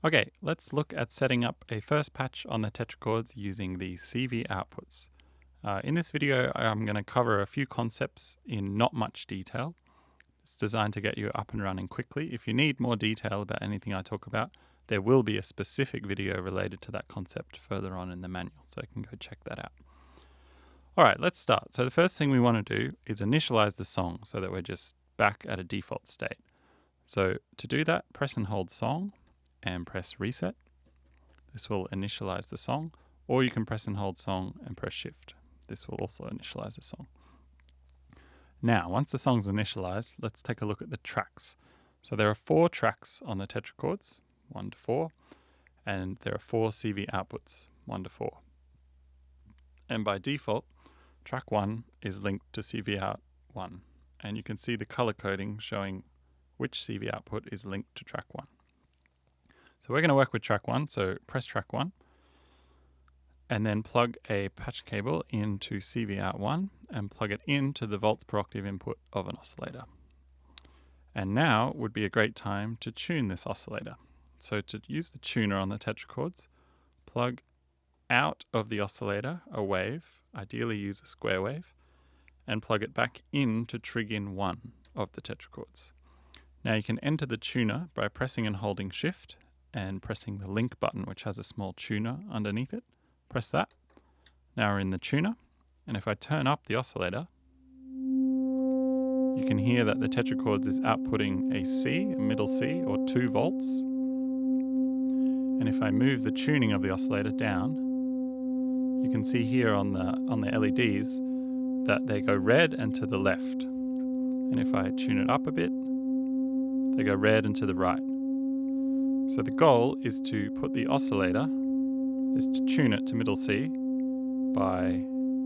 Okay, let's look at setting up a first patch on the tetrachords using the CV outputs. In this video, I'm going to cover a few concepts in not much detail. It's designed to get you up and running quickly. If you need more detail about anything I talk about, there will be a specific video related to that concept further on in the manual, so you can go check that out. All right, let's start. So the first thing we want to do is initialize the song so that we're just back at a default state. So to do that, press and hold song and press reset. This will initialize the song, or you can press and hold song and press shift. This will also initialize the song. Now, once the song's initialized, let's take a look at the tracks. So there are 4 tracks on the tetrachords, 1 to 4, and there are 4 CV outputs, 1 to 4. And by default, track 1 is linked to CV out 1, and you can see the color coding showing which CV output is linked to track 1. So we're going to work with track 1, so press track 1, and then plug a patch cable into CV out 1 and plug it into the volts per octave input of an oscillator. And now would be a great time to tune this oscillator. So to use the tuner on the tetrachords, plug out of the oscillator a wave, ideally use a square wave, and plug it back into trig in 1 of the tetrachords. Now you can enter the tuner by pressing and holding shift and pressing the link button, which has a small tuner underneath it. Press that. Now we're in the tuner, and if I turn up the oscillator, you can hear that the tetrachords is outputting a C, a middle C, or 2 volts. And if I move the tuning of the oscillator down, you can see here on the LEDs that they go red and to the left. And if I tune it up a bit, they go red and to the right. So the goal is to put the oscillator, is to tune it to middle C by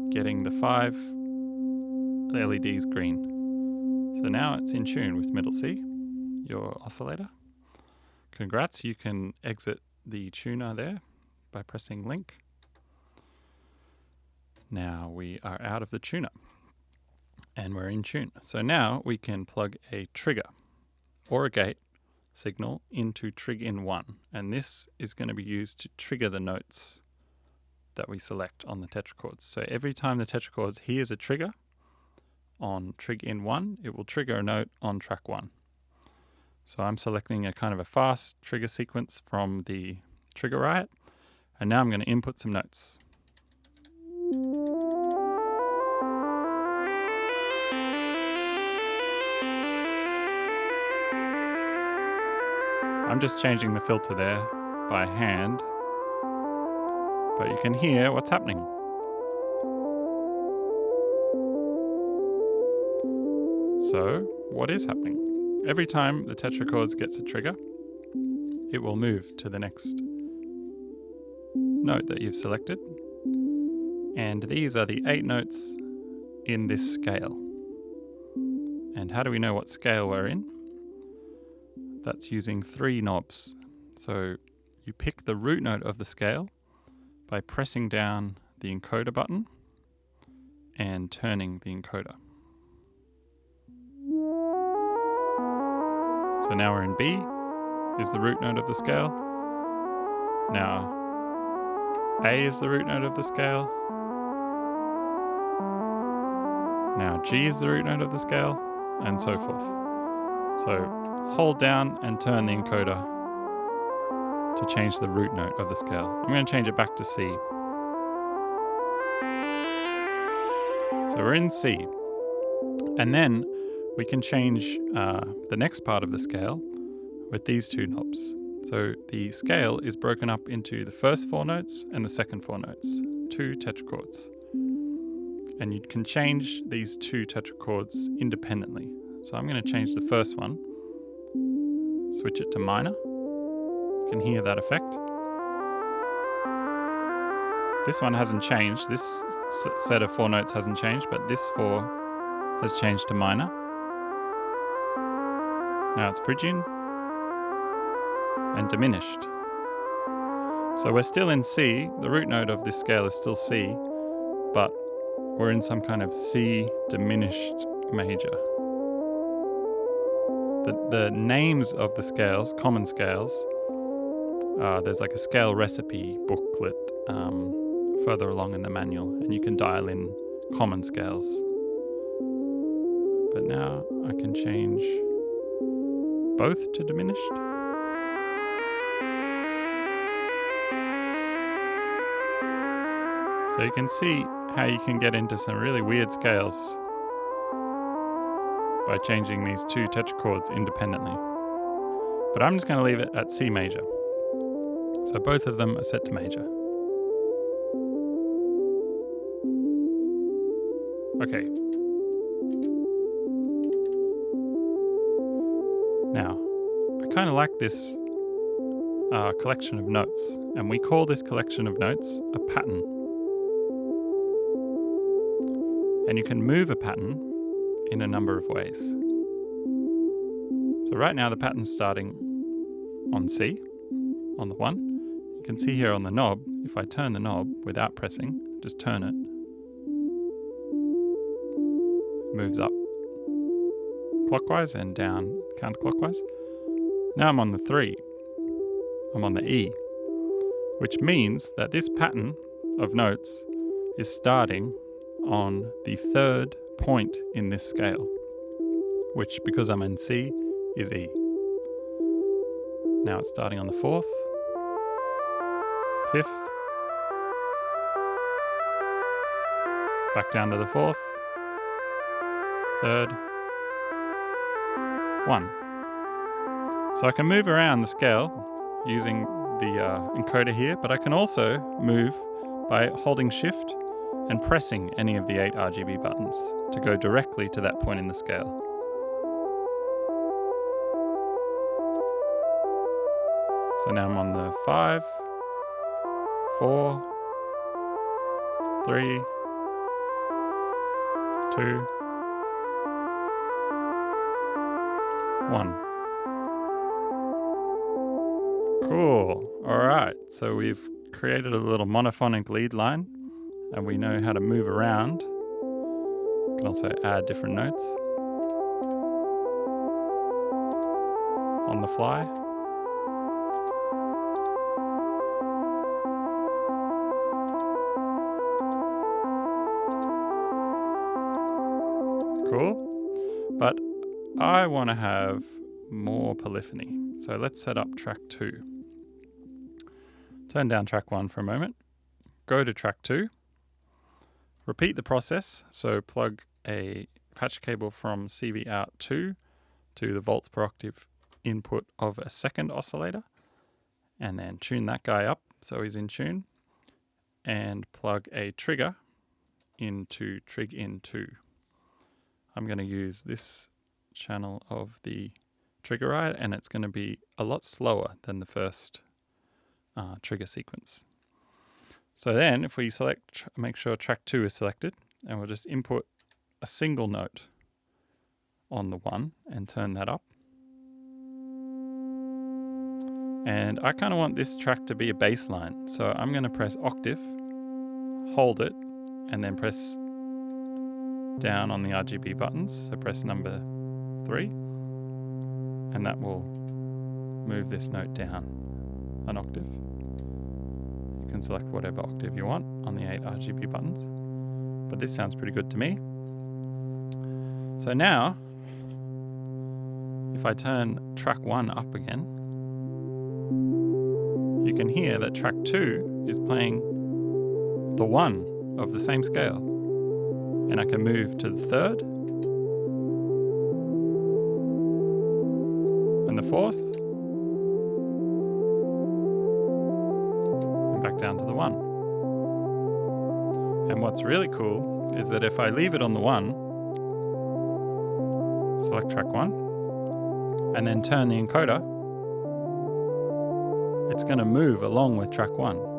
getting the 5 LEDs green. So now it's in tune with middle C, your oscillator. Congrats, you can exit the tuner there by pressing link. Now we are out of the tuner and we're in tune. So now we can plug a trigger or a gate signal into trig in 1, and this is going to be used to trigger the notes that we select on the tetrachords. So every time the tetrachords hears a trigger on trig in 1, it will trigger a note on track 1. So I'm selecting a kind of a fast trigger sequence from the Trigger Riot, and now I'm going to input some notes. I'm just changing the filter there by hand, but you can hear what's happening. So, what is happening? Every time the tetrachords gets a trigger, it will move to the next note that you've selected. And these are the 8 notes in this scale. And how do we know what scale we're in? That's using 3 knobs. So you pick the root note of the scale by pressing down the encoder button and turning the encoder. So now we're in B, is the root note of the scale. Now A is the root note of the scale. Now G is the root note of the scale, and so forth. So hold down and turn the encoder to change the root note of the scale. I'm going to change it back to C. So we're in C. And then we can change the next part of the scale with these 2 knobs. So the scale is broken up into the first 4 notes and the second 4 notes, 2 tetrachords. And you can change these 2 tetrachords independently. So I'm going to change the first one, switch it to minor. You can hear that effect. This one hasn't changed. This set of 4 notes hasn't changed, but this 4 has changed to minor. Now it's Phrygian and diminished. So we're still in C. The root note of this scale is still C, but we're in some kind of C diminished major. The names of the scales, common scales, there's like a scale recipe booklet further along in the manual, and you can dial in common scales. But now I can change both to diminished. So you can see how you can get into some really weird scales by changing these two tetrachords independently. But I'm just going to leave it at C major. So both of them are set to major. Okay. Now, I kind of like this collection of notes, and we call this collection of notes a pattern. And you can move a pattern in a number of ways. So right now the pattern's starting on C, on the 1. You can see here on the knob, if I turn the knob without pressing, just turn it, moves up clockwise and down counterclockwise. Now I'm on the 3. I'm on the E, which means that this pattern of notes is starting on the 3rd point in this scale, which, because I'm in C, is E. Now it's starting on the 4th, 5th, back down to the 4th, 3rd, 1. So I can move around the scale using the encoder here, but I can also move by holding Shift and pressing any of the 8 RGB buttons to go directly to that point in the scale. So now I'm on the 5, 4, 3, 2, 1. Cool. All right. So we've created a little monophonic lead line, and we know how to move around. We can also add different notes on the fly. Cool. But I want to have more polyphony. So let's set up track 2. Turn down track 1 for a moment. Go to track 2. Repeat the process. So plug a patch cable from CV out 2 to the volts per octave input of a second oscillator, and then tune that guy up so he's in tune, and plug a trigger into trig in 2. I'm going to use this channel of the trigger ride, and it's going to be a lot slower than the first trigger sequence. So then if we select, make sure track 2 is selected, and we'll just input a single note on the 1 and turn that up. And I kind of want this track to be a bass line, so I'm going to press octave, hold it, and then press down on the RGB buttons. So press number 3, and that will move this note down an octave. You can select whatever octave you want on the 8 RGB buttons, but this sounds pretty good to me. So now, if I turn track 1 up again, you can hear that track 2 is playing the 1 of the same scale. And I can move to the 3rd, and the 4th, and back down to the 1. And what's really cool is that if I leave it on the 1, select track 1, and then turn the encoder, it's going to move along with track 1.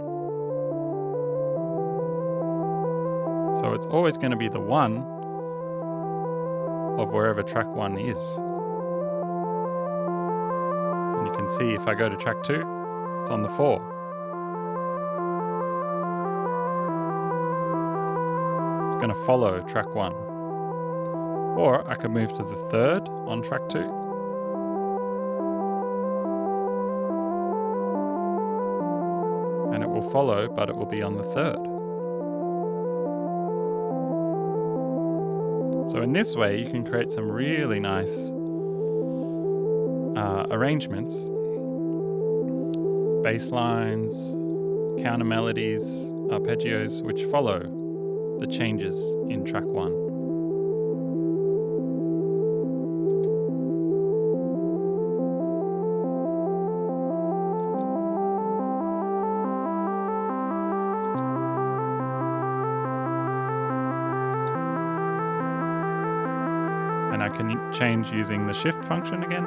So it's always going to be the 1 of wherever track 1 is. And you can see if I go to track 2, it's on the 4. It's going to follow track 1. Or I could move to the 3rd on track 2. and it will follow, but it will be on the third. So in this way, you can create some really nice arrangements, bass lines, counter melodies, arpeggios, which follow the changes in track 1. And I can change using the shift function again.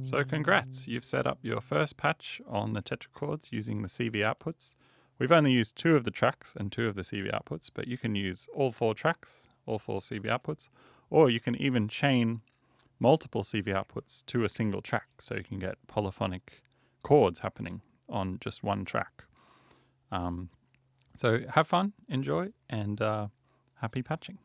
So congrats, you've set up your first patch on the tetrachords using the CV outputs. We've only used 2 of the tracks and 2 of the CV outputs, but you can use all 4 tracks, all 4 CV outputs, or you can even chain multiple CV outputs to a single track, so you can get polyphonic chords happening on just one track. So have fun, enjoy, and happy patching.